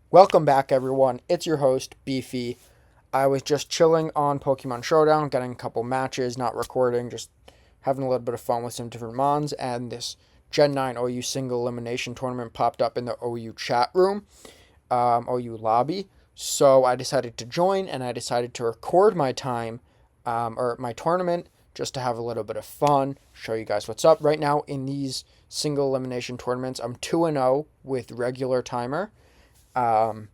Welcome back, everyone. It's your host, Beefy. I was just chilling on Pokemon Showdown, getting a couple matches, not recording, just having a little bit of fun with some different mons, and this Gen 9 OU single elimination tournament popped up in the OU chat room, OU lobby. So I decided to join, and I decided to record my time, or my tournament, just to have a little bit of fun, show you guys what's up. Right now, in these single elimination tournaments, I'm 2-0 with regular timer. Um,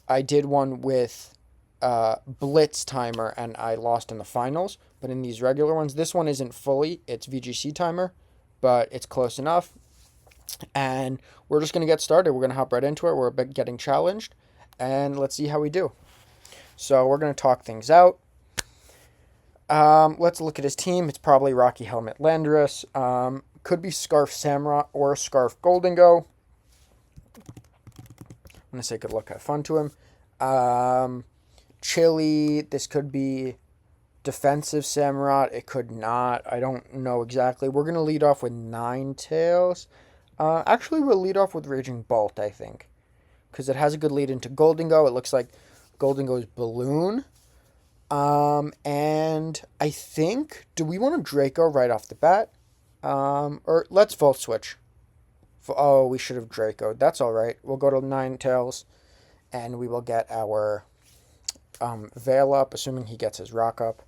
I did one with Blitz timer and I lost in the finals. But in these regular ones, this one isn't fully, it's VGC timer, but it's close enough. And we're just going to get started. We're going to hop right into it. We're getting challenged. And let's see how we do. So we're going to talk things out. Let's look at his team. It's probably Rocky Helmet Landorus. Could be Scarf Samurott or Scarf Goldengo. I'm going to say good luck, have fun to him. Chili, this could be defensive Samurott. It could not. I don't know exactly. We're going to lead off with Ninetales. Actually, we'll lead off with Raging Bolt, I think. Because it has a good lead into Goldengo. It looks like Goldengo's Balloon. And I think, do we want a Draco right off the bat? Or let's Volt Switch. Oh, we should have Draco. That's all right. We'll go to Ninetales, and we will get our Veil up, assuming he gets his Rock up.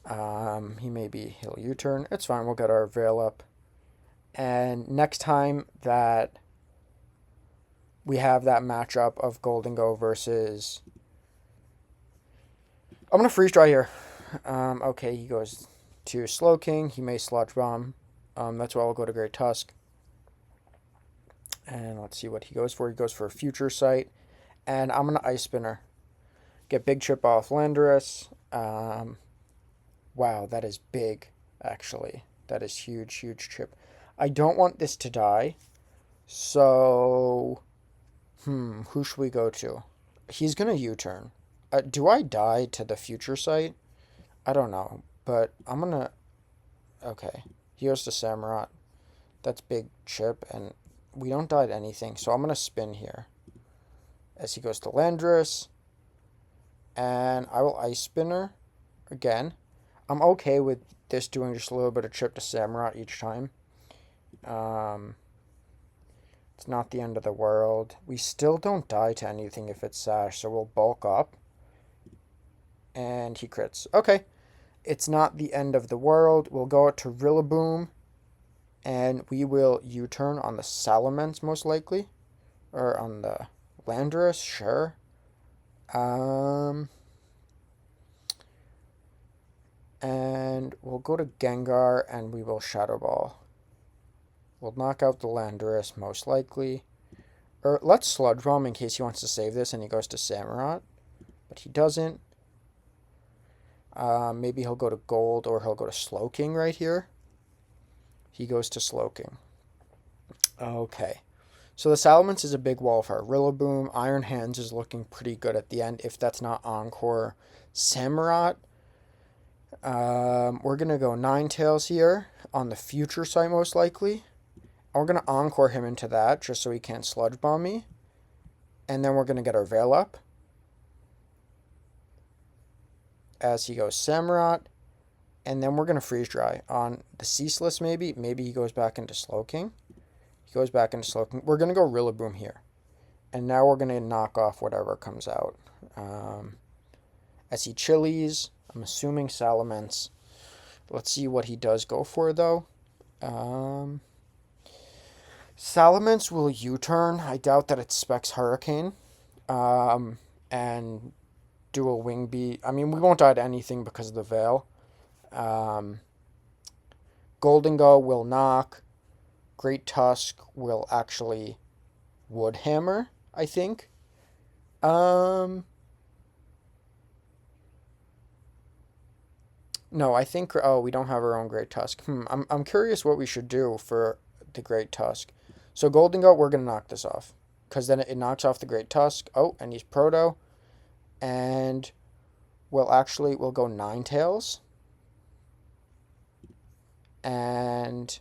He'll U-turn. It's fine. We'll get our Veil up. And next time that we have that matchup of Goldengo versus... I'm going to Freeze Dry here. Okay, he goes to Slowking. He may Sludge Bomb. That's why we'll go to Great Tusk. And let's see what he goes for. He goes for a Future Sight. And I'm going to Ice Spinner. Get Big Chip off Landorus. Wow, that is big, actually. That is huge, huge chip. I don't want this to die. So, who should we go to? He's going to U-turn. Do I die to the Future Sight? I don't know. But I'm going to... Okay. He goes to Samurott. That's big chip, and we don't die to anything. So I'm going to spin here. As he goes to Landorus. And I will Ice Spinner again. I'm okay with this doing just a little bit of chip to Samurott each time. It's not the end of the world. We still don't die to anything if it's Sash, so we'll bulk up. And he crits. Okay. It's not the end of the world. We'll go to Rillaboom. And we will U-turn on the Salamence, most likely. Or on the Landorus, sure. And we'll go to Gengar, and we will Shadow Ball. We'll knock out the Landorus, most likely. Or let's Sludge Bomb in case he wants to save this, and he goes to Samurott. But he doesn't. Maybe he'll go to Gold, or he'll go to Slowking right here. He goes to Slowking. Okay. So the Salamence is a big wall for Rillaboom. Iron Hands is looking pretty good at the end, if that's not Encore. Samurott. We're going to go Ninetales here on the Future Sight, most likely. We're going to Encore him into that, just so he can't Sludge Bomb me. And then we're going to get our Veil up. As he goes Samurott. And then we're going to Freeze Dry on the Ceaseless, maybe. Maybe he goes back into Slowking. He goes back into Slowking. We're going to go Rillaboom here. And now we're going to knock off whatever comes out. As he Chilies, I'm assuming Salamence. Let's see what he does go for, though. Salamence will U-turn. I doubt that it specs Hurricane. And do a Wing Beat. I mean, we won't die to anything because of the Veil. Goldengo will knock. Great Tusk will actually Wood Hammer, I think. No, I think... Oh, we don't have our own Great Tusk. I'm curious what we should do for the Great Tusk. So Goldengo, we're going to knock this off. Because then it knocks off the Great Tusk. Oh, and he's Proto. And we'll go Ninetales. And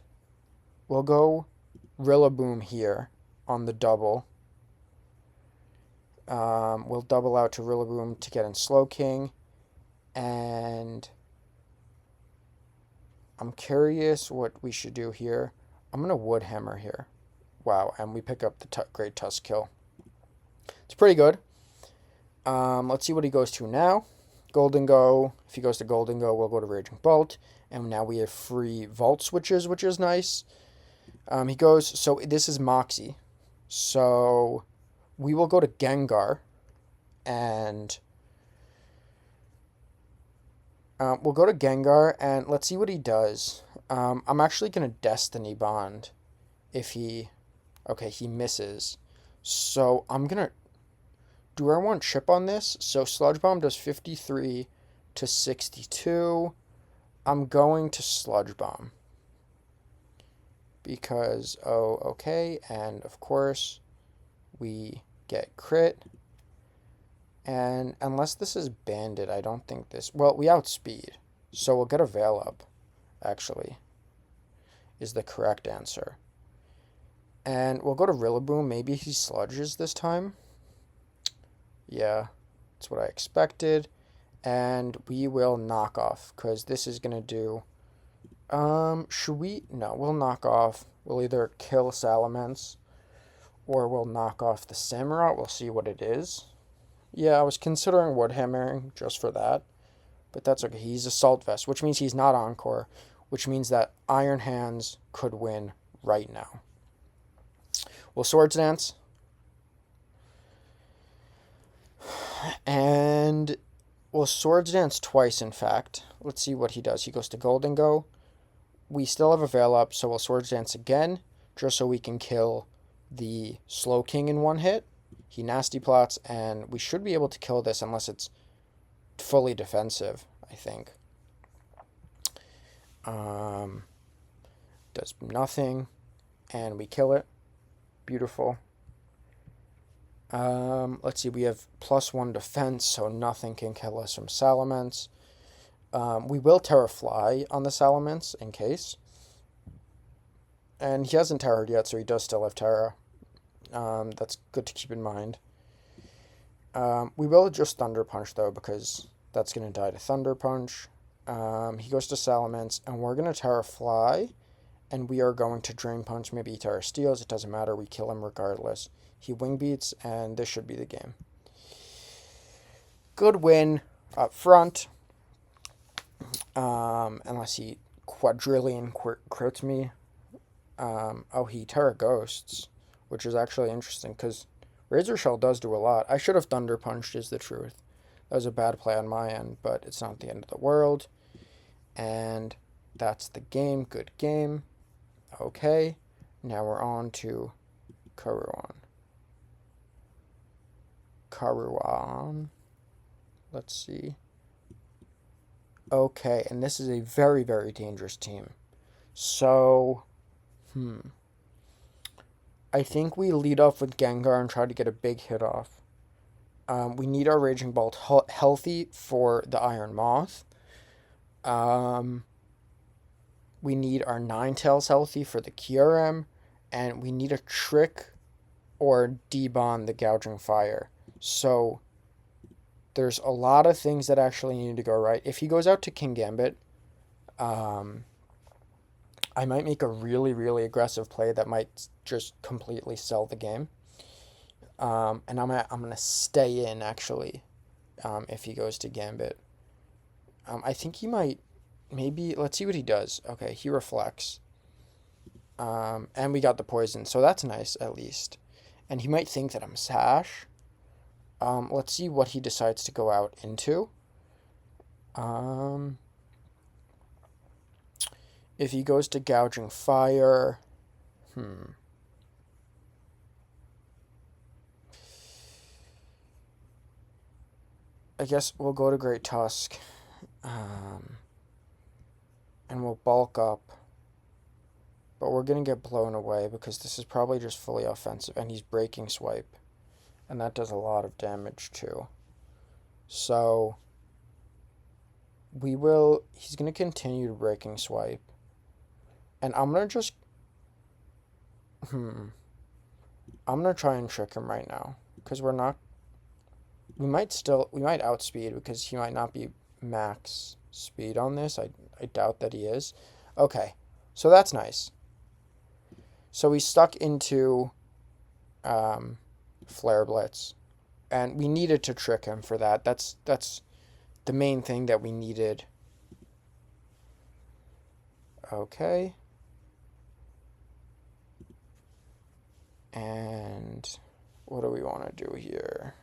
we'll go Rillaboom here on the double. We'll double out to Rillaboom to get in Slowking. And I'm curious what we should do here. I'm going to Wood Hammer here. Wow, and we pick up the Great Tusk kill. It's pretty good. Let's see what he goes to now. Golden Go. If he goes to Golden Go, we'll go to Raging Bolt. And now we have free Vault switches, which is nice. He goes, so this is Moxie. So we will go to Gengar. And we'll go to Gengar, and let's see what he does. I'm actually going to Destiny Bond if he... Okay, he misses. So I'm going to... Do I want Chip on this? So Sludge Bomb does 53 to 62. I'm going to Sludge Bomb. Because, okay. And, of course, we get crit. And unless this is Bandit, I don't think this... Well, we outspeed. So we'll get a Veil Up, actually, is the correct answer. And we'll go to Rillaboom. Maybe he sludges this time. Yeah, that's what I expected. And we will knock off, because this is going to do... should we... No, we'll knock off. We'll either kill Salamence, or we'll knock off the Samurott. We'll see what it is. Yeah, I was considering Wood Hammering just for that. But that's okay. He's Assault Vest, which means he's not Encore, which means that Iron Hands could win right now. We'll Swords Dance. And we'll Swords Dance twice, in fact. Let's see what he does. He goes to Golden Go. We still have a Veil Up, so we'll Swords Dance again, just so we can kill the Slowking in one hit. He Nasty Plots, and we should be able to kill this unless it's fully defensive, I think. Does nothing, and we kill it. Beautiful. Let's see, we have +1 defense, so nothing can kill us from Salamence. We will Terra Fly on the Salamence, in case. And he hasn't Terrored yet, so he does still have Terra. That's good to keep in mind. We will just Thunder Punch, though, because that's going to die to Thunder Punch. He goes to Salamence, and we're going to Terra Fly, and we are going to Drain Punch. Maybe he Terra Steals. It doesn't matter. We kill him regardless. He Wing Beats, and this should be the game. Good win up front. Unless he Quadrillion crits me. He Terra Ghosts, which is actually interesting, because Razor Shell does do a lot. I should have Thunder Punched, is the truth. That was a bad play on my end, but it's not the end of the world. And that's the game. Good game. Okay. Now we're on to Karuan. Let's see. Okay, and this is a very, very dangerous team. So, I think we lead off with Gengar and try to get a big hit off. We need our Raging Bolt healthy for the Iron Moth. We need our Ninetales healthy for the Kyurem. And we need a Trick or Debon the Gouging Fire. So, there's a lot of things that actually need to go right. If he goes out to King Gambit, I might make a really, really aggressive play that might just completely sell the game. And I'm gonna stay in, actually, if he goes to Gambit. I think he might, maybe, let's see what he does. Okay, he reflects. And we got the poison, so that's nice, at least. And he might think that I'm Sash. Let's see what he decides to go out into. If he goes to Gouging Fire, I guess we'll go to Great Tusk, and we'll bulk up. But we're going to get blown away because this is probably just fully offensive, and he's Breaking Swipe. And that does a lot of damage too. So, he's going to continue to Breaking Swipe. And I'm going to just, I'm going to try and trick him right now. Because we're not We might outspeed because he might not be max speed on this. I doubt that he is. Okay, so that's nice. So we stuck into Flare Blitz, and we needed to trick him for that. That's the main thing that we needed. Okay. And what do we want to do here?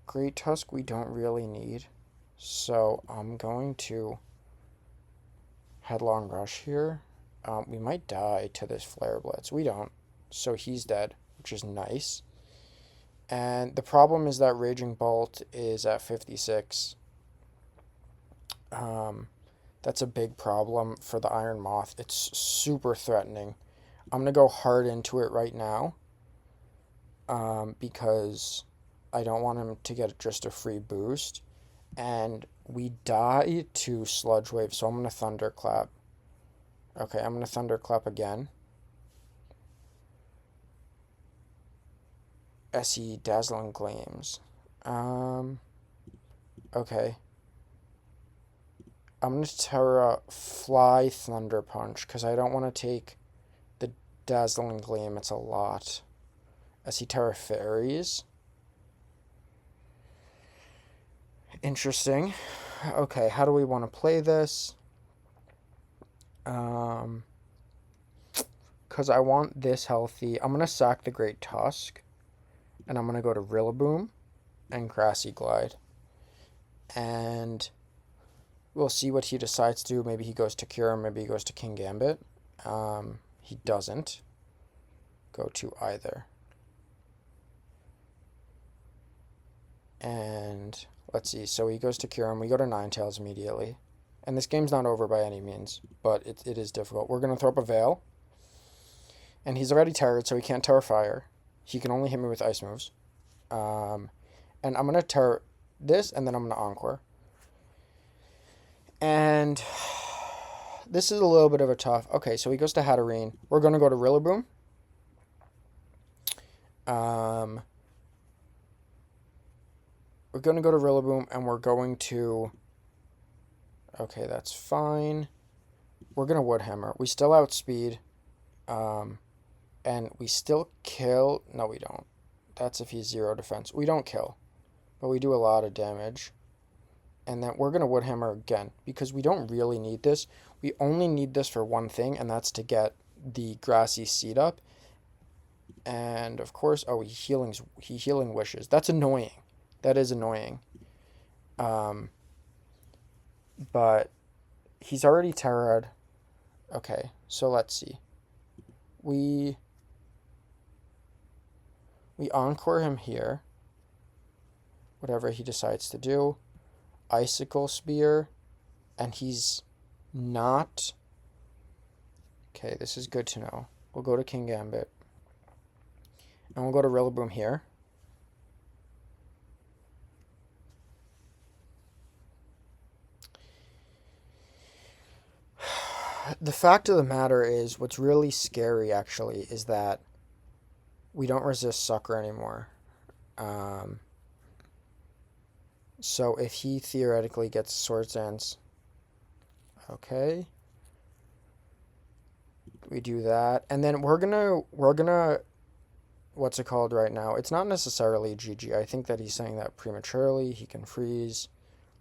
Great Tusk we don't really need. So I'm going to Headlong Rush here. We might die to this Flare Blitz. We don't. So he's dead, which is nice. And the problem is that Raging Bolt is at 56. That's a big problem for the Iron Moth. It's super threatening. I'm going to go hard into it right now. Because I don't want him to get just a free boost. And we die to Sludge Wave, so I'm going to Thunderclap. Okay, I'm going to Thunderclap again. SE Dazzling Gleams. Okay. I'm going to Terra Fly Thunder Punch, because I don't want to take the Dazzling Gleam. It's a lot. SE Terra Fairies. Interesting. Okay, how do we want to play this? Because I want this healthy. I'm going to sack the Great Tusk. And I'm going to go to Rillaboom and Grassy Glide. And we'll see what he decides to do. Maybe he goes to Kyurem. Maybe he goes to King Gambit. He doesn't go to either. And let's see. So he goes to Kyurem. We go to Ninetales immediately. And this game's not over by any means, but it is difficult. We're going to throw up a Veil. And he's already Terrored, so he can't Terra Fire. He can only hit me with ice moves. And I'm going to Terra this, and then I'm going to Encore. And this is a little bit of a tough... Okay, so he goes to Hatterene. We're going to go to Rillaboom. We're going to go to Rillaboom, and we're going to... Okay, that's fine. We're going to Woodhammer. We still outspeed. And we still kill... No, we don't. That's if he's 0 defense. We don't kill. But we do a lot of damage. And then we're going to Woodhammer again. Because we don't really need this. We only need this for one thing. And that's to get the Grassy Seed up. And, of course... Oh, he Healing Wishes. That's annoying. That is annoying. But he's already Terra'd. Okay, so let's see. We Encore him here. Whatever he decides to do. Icicle Spear. And he's not... Okay, this is good to know. We'll go to King Gambit. And we'll go to Rillaboom here. The fact of the matter is, what's really scary, actually, is that we don't resist Sucker anymore. So if he theoretically gets Swords Dance... Okay. We do that. And then we're gonna... What's it called right now? It's not necessarily GG. I think that he's saying that prematurely. He can freeze.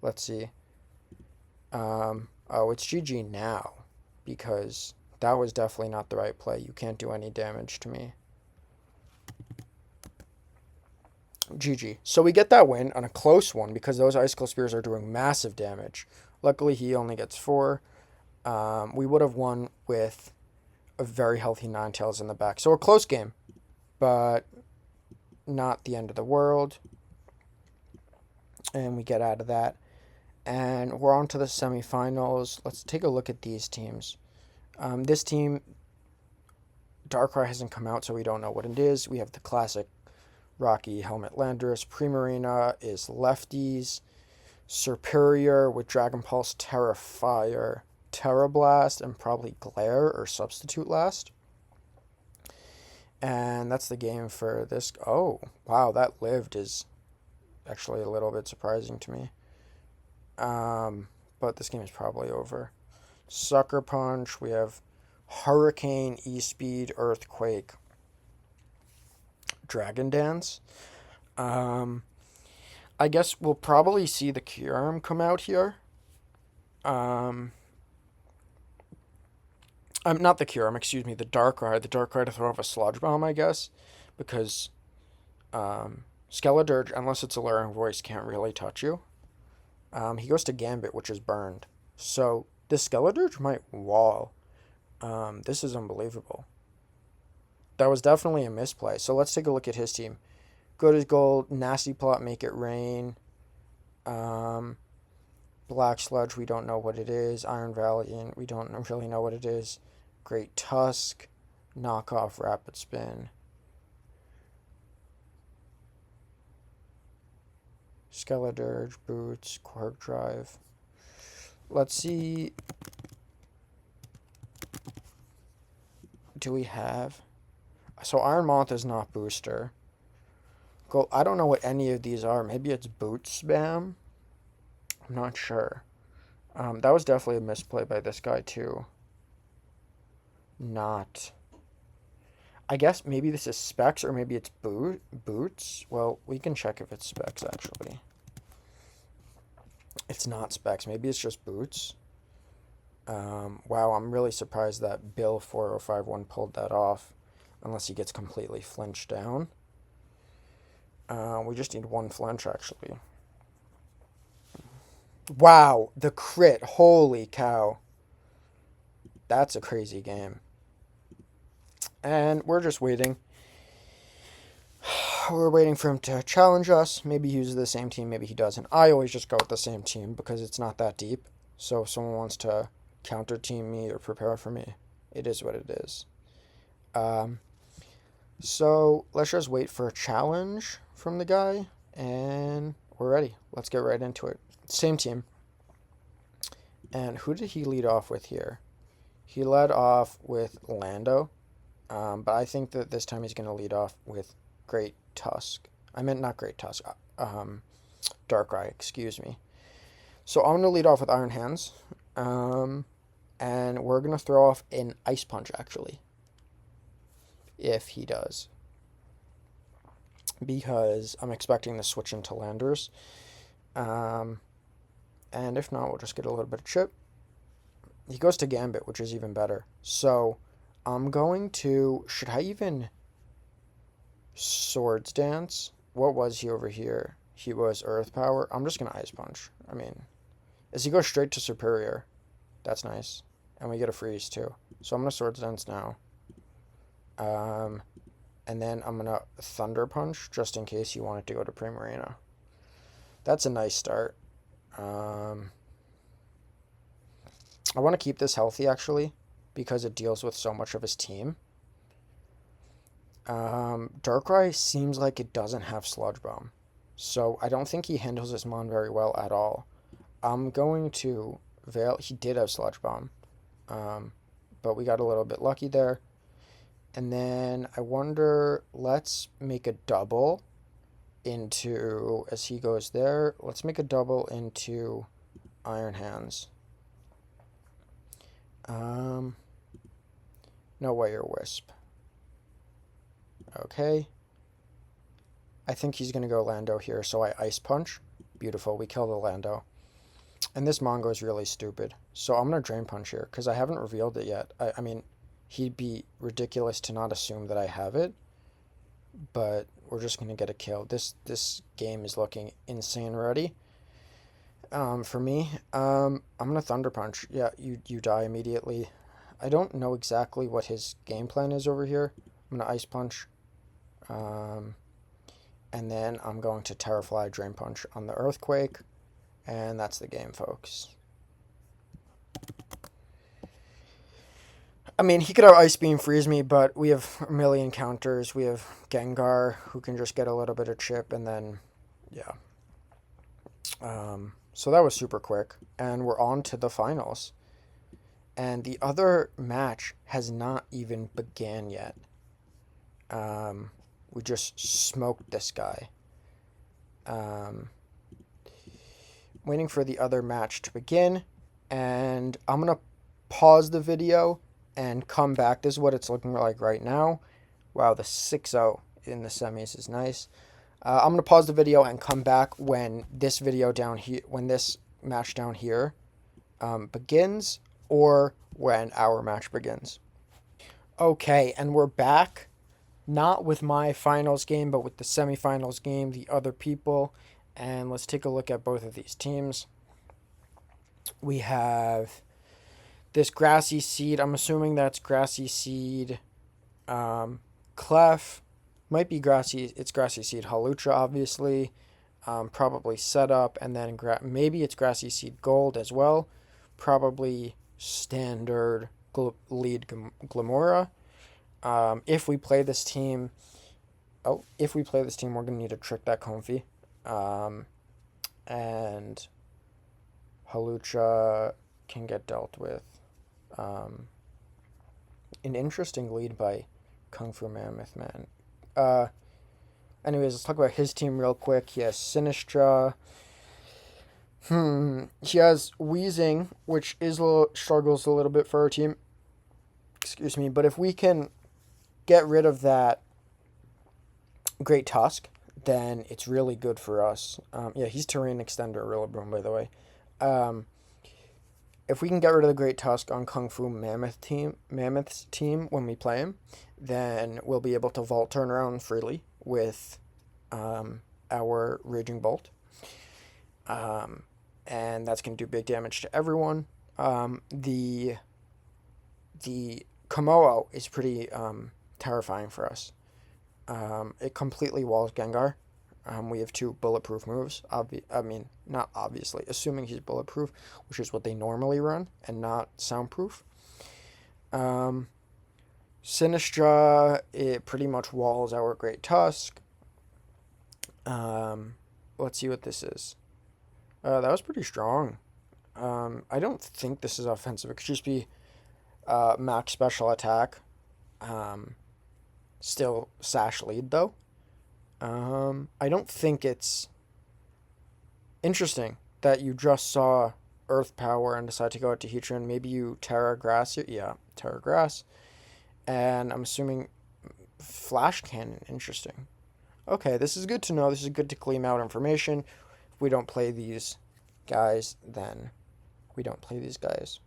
Let's see. Oh, it's GG now. Because that was definitely not the right play. You can't do any damage to me. GG. So we get that win on a close one because those Icicle Spears are doing massive damage. Luckily, he only gets 4. We would have won with a very healthy Ninetales in the back. So a close game, but not the end of the world. And we get out of that. And we're on to the semifinals. Let's take a look at these teams. This team, Darkrai hasn't come out, so we don't know what it is. We have the classic Rocky Helmet Landorus. Primarina is Lefties. Superior with Dragon Pulse, Terra Fire, Terra Blast, and probably Glare or Substitute Last. And that's the game for this. Oh, wow, that lived is actually a little bit surprising to me. But this game is probably over. Sucker Punch. We have Hurricane, E-Speed, Earthquake, Dragon Dance. I guess we'll probably see the Kyurem come out here. I'm not the Kyurem, excuse me, the Darkrai. The Darkrai to throw off a Sludge Bomb, I guess, because Skeledirge, unless it's Alluring Voice, can't really touch you. He goes to Gambit, which is burned. So this Skeledirge might wall. This is unbelievable. That was definitely a misplay. So let's take a look at his team. Good as Gold, Nasty Plot, Make It Rain. Black Sludge, we don't know what it is. Iron Valiant, we don't really know what it is. Great Tusk, Knockoff, Rapid Spin. Skeledirge, Boots, Quark Drive. Let's see. Do we have... So Iron Moth is not booster. Go. I don't know what any of these are. Maybe it's boot spam. I'm not sure. That was definitely a misplay by this guy too. Not. I guess maybe this is specs or maybe it's boots. Well, we can check if it's specs actually. It's not specs. Maybe it's just boots. Wow, I'm really surprised that Bill 4051 pulled that off. Unless he gets completely flinched down. We just need one flinch, actually. Wow, the crit. Holy cow. That's a crazy game. And we're just waiting. We're waiting for him to challenge us. Maybe he uses the same team, maybe he doesn't. I always just go with the same team because it's not that deep. So if someone wants to counter team me or prepare for me, it is what it is. So let's just wait for a challenge from the guy, and we're ready. Let's get right into it. Same team. And who did he lead off with here? He led off with Lando, but I think that this time he's going to lead off with Great Tusk. I meant not Great Tusk, Darkrai, excuse me. So I'm going to lead off with Iron Hands, and we're going to throw off an Ice Punch, actually. If he does. Because I'm expecting to switch into Landers. And if not, we'll just get a little bit of chip. He goes to Gambit, which is even better. So I'm going to... Should I even... Swords Dance? What was he over here? He was Earth Power. I'm just going to Ice Punch. I mean... As he goes straight to Superior. That's nice. And we get a freeze too. So I'm going to Swords Dance now. And then I'm going to Thunder Punch, just in case you wanted to go to Primarina. That's a nice start. I want to keep this healthy, actually, because it deals with so much of his team. Darkrai seems like it doesn't have Sludge Bomb, so I don't think he handles this mon very well at all. I'm going to Veil. He did have Sludge Bomb, but we got a little bit lucky there. And then I wonder, let's make a double into, as he goes there, let's make a double into Iron Hands. No Wire Wisp. Okay. I think he's going to go Lando here, so I Ice Punch. Beautiful, we kill the Lando. And this Mongo is really stupid. So I'm going to Drain Punch here, because I haven't revealed it yet. I mean... He'd be ridiculous to not assume that I have it, but we're just going to get a kill. This game is looking insane already. For me, I'm going to Thunder Punch. Yeah, you die immediately. I don't know exactly what his game plan is over here. I'm going to Ice Punch. And then I'm going to Terrafly Drain Punch on the Earthquake. And that's the game, folks. I mean, he could have Ice Beam freeze me, but we have a million counters. We have Gengar, who can just get a little bit of chip, and then, yeah. So that was super quick, and we're on to the finals. And the other match has not even began yet. We just smoked this guy. Um, Waiting for the other match to begin, and I'm gonna pause the video and come back. This is what it's looking like right now. Wow, the 6-0 in the semis is nice. I'm gonna pause the video and come back when this video down here, when this match down here begins, or when our match begins. Okay, and we're back. Not with my finals game, but with the semifinals game, the other people. And let's take a look at both of these teams. We have this grassy seed. I'm assuming that's grassy seed Clef. Might be grassy. It's grassy seed Halucha, obviously. Probably setup. And then maybe it's grassy seed Gold as well. Probably standard lead Glamora. If we play this team, we're going to need to trick that Comfy. And Halucha can get dealt with. An interesting lead by Kung Fu Mammoth Man. Anyways, let's talk about his team real quick. He has Sinistra. He has Wheezing, which struggles a little bit for our team. Excuse me, but if we can get rid of that Great Tusk, then it's really good for us. He's Terrain Extender Rillaboom, by the way. If we can get rid of the Great Tusk on Kung Fu Mammoth's team when we play him, then we'll be able to Vault turn around freely with our Raging Bolt. And that's going to do big damage to everyone. The Komodo is pretty terrifying for us. It completely walls Gengar. We have 2 bulletproof moves. Not obviously, assuming he's bulletproof, which is what they normally run, and not soundproof. Sinistra, it pretty much walls our Great Tusk. Let's see what this is. That was pretty strong. I don't think this is offensive. It could just be max special attack. Still Sash lead, though. I don't think it's interesting that you just saw Earth Power and decide to go out to Heatran. Maybe you Terra Grass. Yeah, Terra Grass. And I'm assuming Flash Cannon. Interesting. Okay, this is good to know. This is good to claim out information. If we don't play these guys, then we don't play these guys.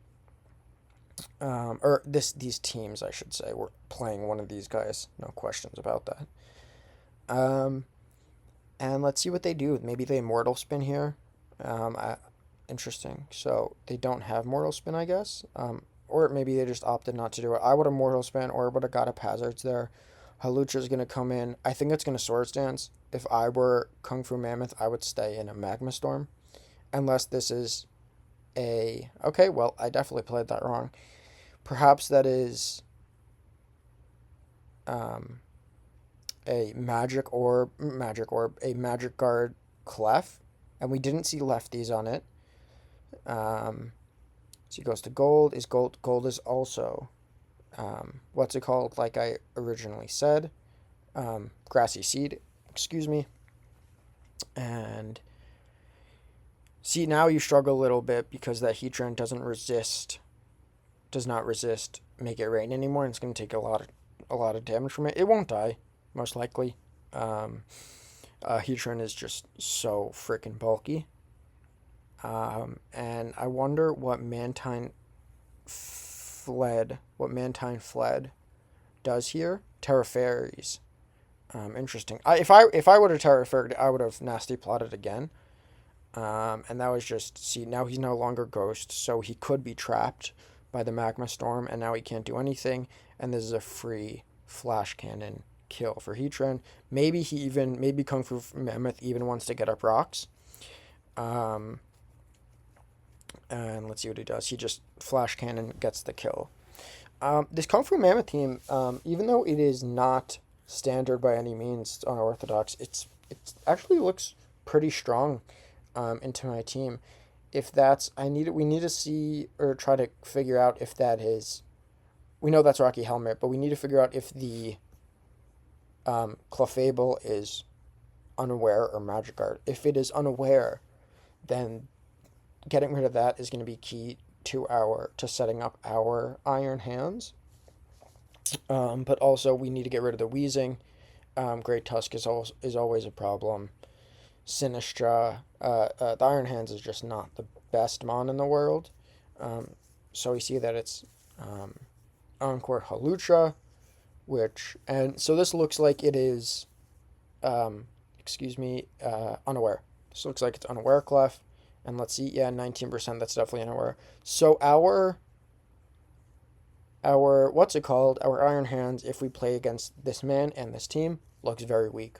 These teams, I should say. We're playing one of these guys. No questions about that. And let's see what they do. Maybe they Mortal Spin here. Interesting. So they don't have Mortal Spin, I guess. Or maybe they just opted not to do it. I would have Mortal Spin or would have got a Hazards there. Halucha's going to come in. I think it's going to Swords Dance. If I were Kung Fu Mammoth, I would stay in a Magma Storm. Unless this is a... Okay, well, I definitely played that wrong. Perhaps that is a Magic Guard Clef, and we didn't see lefties on it. So he goes to Gold. Gold is also what's it called? Like I originally said, Grassy Seed. Excuse me. And see, now you struggle a little bit because that Heatran does not resist Make It Rain anymore, and it's going to take a lot of damage from it. It won't die, most likely. Heatran is just so freaking bulky. And I wonder what Mantine Fled does here. Terra Fairies. Interesting. If I would have Terra Faired, I would have Nasty Plotted again. And that was just, see, now he's no longer Ghost, so he could be trapped by the Magma Storm, and now he can't do anything, and this is a free Flash Cannon kill for Heatran. Maybe Kung Fu Mammoth even wants to get up rocks. And let's see what he does. He just Flash Cannon gets the kill. This Kung Fu Mammoth team, even though it is not standard by any means, it's unorthodox, it actually looks pretty strong into my team. If that's, we need to see or try to figure out if that is, we know that's Rocky Helmet, but we need to figure out if the Clefable is unaware or magic guard. If it is unaware, then getting rid of that is going to be key to setting up our Iron Hands. But also we need to get rid of the Wheezing. Great Tusk is always a problem. Sinistra, the Iron Hands is just not the best mon in the world. So we see that it's Encore Halucha, and so this looks like it is, unaware. This looks like it's unaware clef, and let's see, yeah, 19%, that's definitely unaware. So our what's it called? Our Iron Hands, if we play against this man and this team, looks very weak.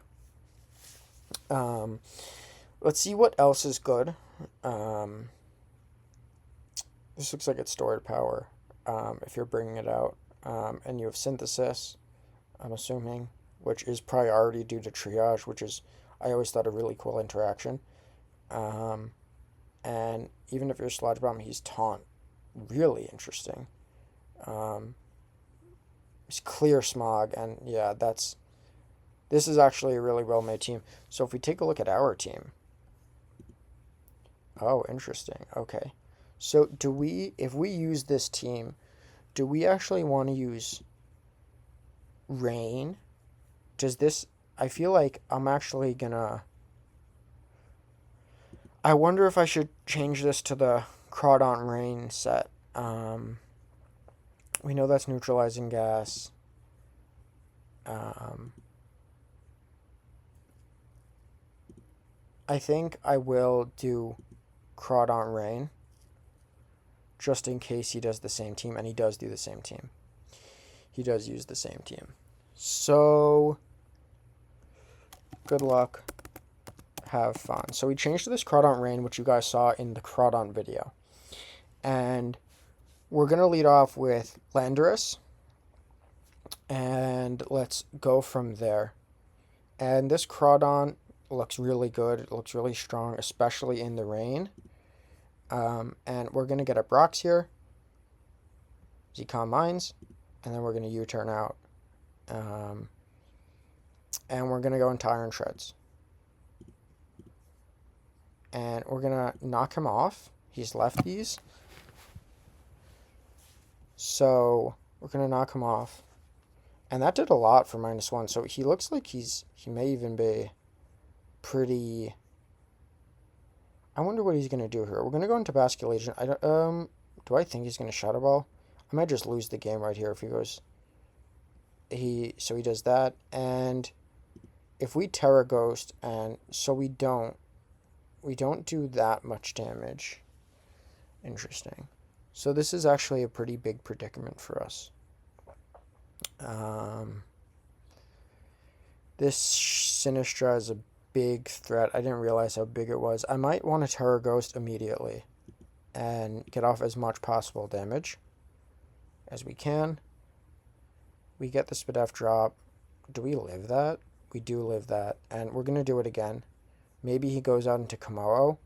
Let's see what else is good. This looks like it's stored power. If you're bringing it out, and you have synthesis, I'm assuming, which is priority due to triage, which is, I always thought, a really cool interaction. And even if you're Sludge Bomb, he's taunt. Really interesting. It's clear smog, and yeah, this is actually a really well made team. So if we take a look at our team, oh, interesting. Okay, so if we use this team, do we actually want to use Rain? I feel like I'm actually gonna, I wonder if I should change this to the Crawdon Rain set. We know that's neutralizing gas. I think I will do Crawdon Rain, just in case he does the same team, and he does do the same team. He does use the same team. So, good luck. Have fun. So we changed to this Crawdon Rain, which you guys saw in the Crawdon video. And we're going to lead off with Landorus. And let's go from there. And this Crawdon looks really good. It looks really strong, especially in the rain. And we're going to get a Brox here. Zcon Mines. And then we're going to U-turn out. And we're going to go into Iron Shreds. And we're going to knock him off. He's lefties. So we're going to knock him off. And that did a lot for -1. So he looks like he may even be pretty... I wonder what he's going to do here. We're going to go into Basculation. Do I think he's going to Shadow Ball? I might just lose the game right here if he goes... So he does that. And if we Terra Ghost, and so we don't do that much damage. Interesting. So this is actually a pretty big predicament for us. This Sinistra is a big threat. I didn't realize how big it was. I might want to Terra Ghost immediately and get off as much possible damage as we can. We get the Spadef drop. Do we live that? We do live that. And we're going to do it again. Maybe he goes out into Komodo.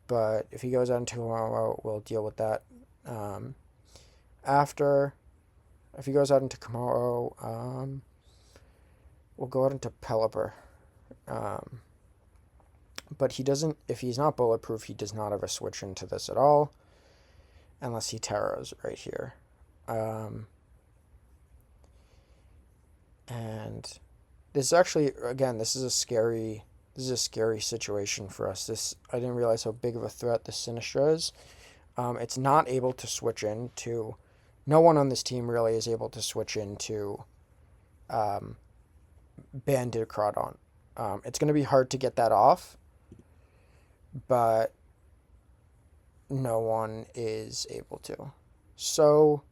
But if he goes out into Komodo, we'll deal with that. If he goes out into Komodo, we'll go out into Pelipper. But he doesn't, if he's not bulletproof, he does not have a switch into this at all. Unless he Terras right here. And this is actually, again, this is a scary situation for us. I didn't realize how big of a threat the Sinistra is. It's not able to switch into... No one on this team really is able to switch into Bandit Crawdon. It's going to be hard to get that off, but no one is able to. So...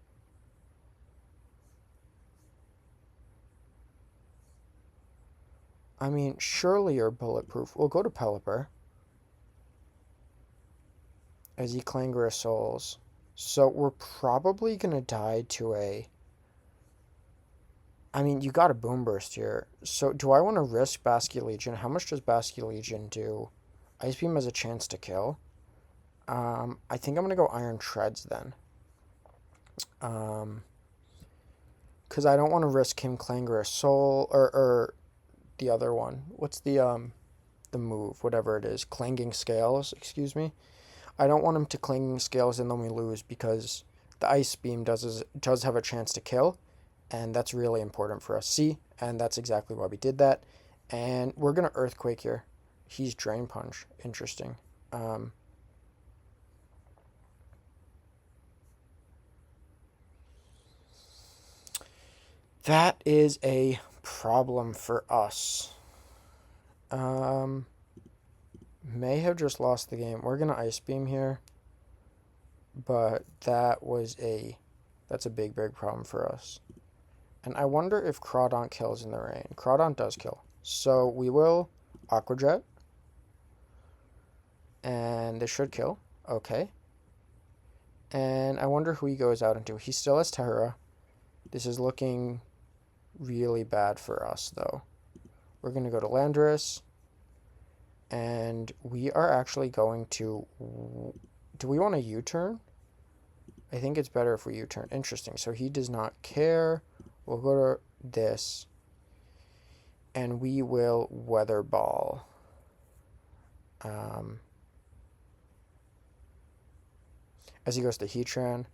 I mean, surely you're bulletproof. We'll go to Pelipper. As he Clangorous Souls. So we're probably going to die to a... I mean, you got a Boom Burst here. So do I want to risk Basculegion? How much does Basculegion do? Ice Beam has a chance to kill. I think I'm going to go Iron Shreds then. Because I don't want to risk him Clangorous Soul or the other one. What's the move, whatever it is, clanging scales, excuse me. I don't want him to clanging scales and then we lose because the ice beam does have a chance to kill, and that's really important for us. See, and that's exactly why we did that. And we're gonna earthquake here. He's drain punch. Interesting. That is a problem for us. May have just lost the game. We're gonna ice beam here, but that's a big problem for us. And I wonder if Crawdont kills in the rain. Crawdont does kill, so we will Aqua Jet, and this should kill. Okay. And I wonder who he goes out into. He still has Terra. This is looking really bad for us, though. We're going to go to Landorus. And we are actually going to... Do we want a U-turn? I think it's better if we U-turn. Interesting. So he does not care. We'll go to this. And we will Weather Ball. As he goes to Heatran.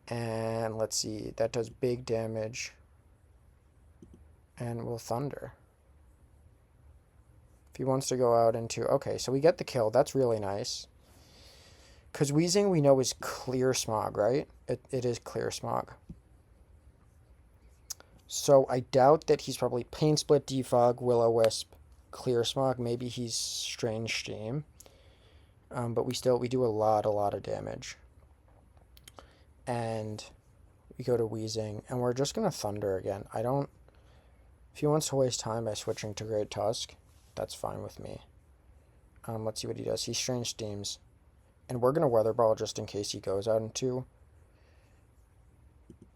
And let's see. That does big damage. And we'll Thunder. If he wants to go out into... Okay, so we get the kill. That's really nice. Because Weezing we know is Clear Smog, right? It is Clear Smog. So I doubt that he's probably Pain Split, Defog, Will-O-Wisp, Clear Smog. Maybe he's Strange Steam. But we do a lot of damage. And we go to Weezing. And we're just going to Thunder again. If he wants to waste time by switching to Great Tusk, that's fine with me. Let's see what he does. He Strange Steams. And we're going to Weather Ball just in case he goes out into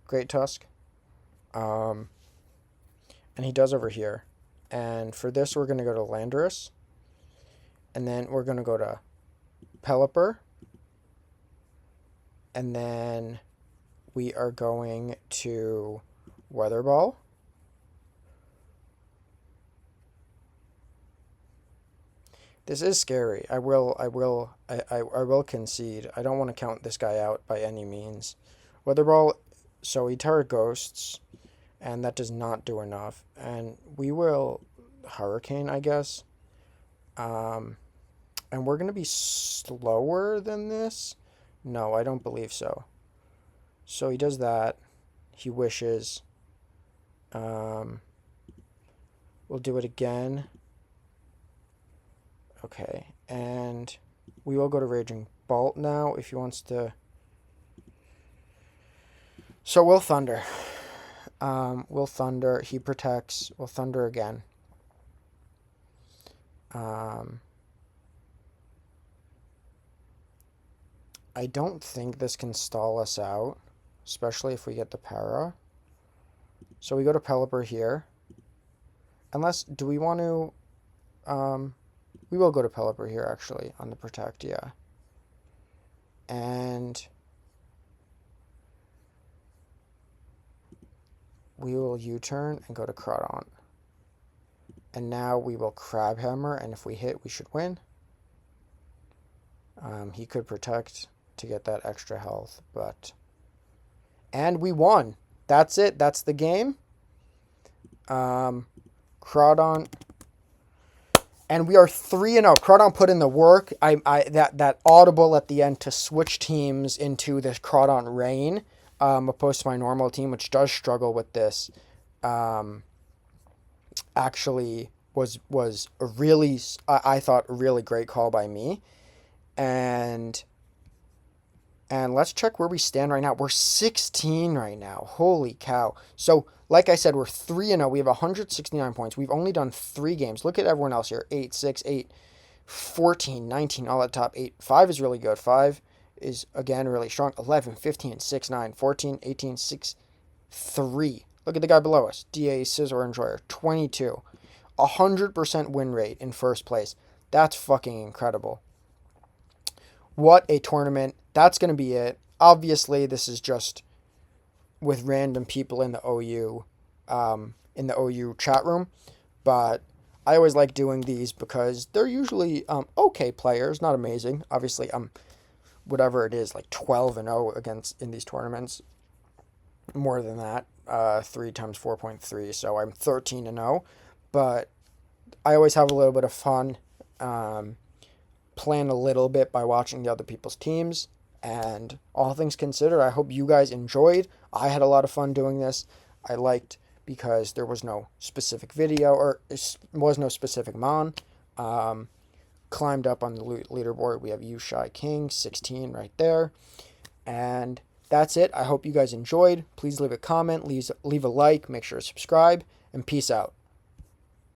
Great Tusk. And he does over here. And for this, we're going to go to Landorus. And then we're going to go to Pelipper. And then we are going to Weather Ball. This is scary. I will concede. I don't want to count this guy out by any means. Weather Ball, so he Terra Ghosts, and that does not do enough. And we will Hurricane, I guess. And we're going to be slower than this? No, I don't believe so. So he does that. He wishes. We'll do it again. Okay, and we will go to Raging Bolt now if he wants to. So we'll Thunder. We'll Thunder. He protects. We'll Thunder again. I don't think this can stall us out, especially if we get the para. So we go to Pelipper here. Unless, do we want to... we will go to Pelipper here, actually, on the Protect, yeah. And we will U-turn and go to Crawdont. And now we will Crab Hammer, and if we hit, we should win. He could Protect to get that extra health, but... And we won! That's it. That's the game. Crawdont... And we are 3-0. Crawdont put in the work. That audible at the end to switch teams into this Crawdont Rain, opposed to my normal team, which does struggle with this, actually was a really, I thought, a really great call by me. And let's check where we stand right now. We're 16 right now. Holy cow. So, like I said, we're 3-0. We have 169 points. We've only done 3 games. Look at everyone else here. 8, 6, 8, 14, 19, all at top 8. 5 is really good. 5 is, again, really strong. 11, 15, 6, 9, 14, 18, 6, 3. Look at the guy below us. DA Scissor Enjoyer. 22. 100% win rate in first place. That's fucking incredible. What a tournament. That's going to be it. Obviously, this is just with random people in the OU chat room. but I always like doing these because they're usually okay players, not amazing. Obviously, whatever it is, like 12-0 against in these tournaments. More than that, 3 times 4.3, so I'm 13-0. But I always have a little bit of fun, plan a little bit by watching the other people's teams. And all things considered, I hope you guys enjoyed. I had a lot of fun doing this. I liked because there was no specific video or was no specific mon. Climbed up on the leaderboard. We have You Shy King, 16 right there. And that's it. I hope you guys enjoyed. Please leave a comment, leave a like, make sure to subscribe, and peace out.